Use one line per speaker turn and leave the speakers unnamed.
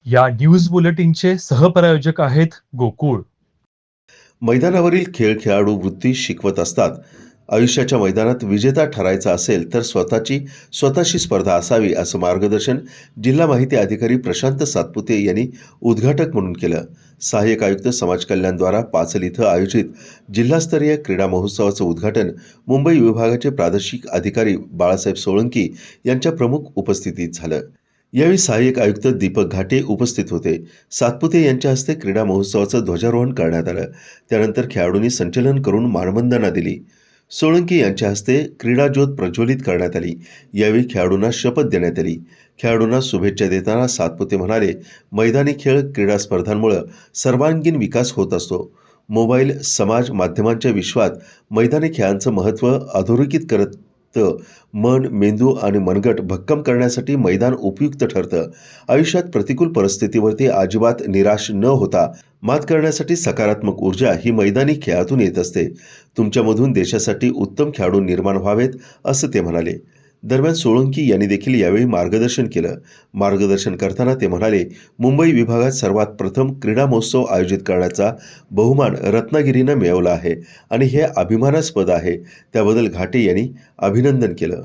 या न्यूज बुलेटिनचे सहप्रायोजक आहेत गोकुळ.
मैदानावरील खेळ खेळाडू वृत्ती शिकवत असतात. आयुष्याच्या मैदानात विजेता ठरायचा असेल तर स्वतःशी स्पर्धा असावी असं मार्गदर्शन जिल्हा माहिती अधिकारी प्रशांत सातपुते यांनी उद्घाटक म्हणून केलं. सहाय्यक आयुक्त समाज कल्याण द्वारा पाचल इथं आयोजित जिल्हास्तरीय क्रीडा महोत्सवाचं उद्घाटन मुंबई विभागाचे प्रादेशिक अधिकारी बाळासाहेब सोळंकी यांच्या प्रमुख उपस्थितीत झालं. यावेळी सहाय्यक आयुक्त दीपक घाटे उपस्थित होते. सातपुते यांच्या हस्ते क्रीडा महोत्सवाचं ध्वजारोहण करण्यात आलं. त्यानंतर खेळाडूंनी संचलन करून मानवंदना दिली. सोळंकी यांच्या हस्ते क्रीडा ज्योत प्रज्वलित करण्यात आली. यावेळी खेळाडूंना शपथ देण्यात आली. खेळाडूंना शुभेच्छा देताना सातपुते म्हणाले, मैदानी खेळ क्रीडा स्पर्धांमुळे सर्वांगीण विकास होत असतो. मोबाईल समाज माध्यमांच्या विश्वात मैदानी खेळांचं महत्त्व अधोरेखित करत मन, मेंदू आणि मनगट भक्कम करण्यासाठी मैदान उपयुक्त ठरतं. आयुष्यात प्रतिकूल परिस्थितीवरती अजिबात निराश न होता मात करण्यासाठी सकारात्मक ऊर्जा ही मैदानी खेळातून येत असते. तुमच्यामधून देशासाठी उत्तम खेळाडू निर्माण व्हावेत असं ते म्हणाले. दरम्यान सोळंकी यांनी देखील यावेळी मार्गदर्शन केलं. मार्गदर्शन करताना ते म्हणाले, मुंबई विभागात सर्वात प्रथम क्रीडा महोत्सव आयोजित करण्याचा बहुमान रत्नागिरीनं मिळवला आहे आणि हे अभिमानास्पद आहे. त्याबद्दल घाटे यांनी अभिनंदन केलं.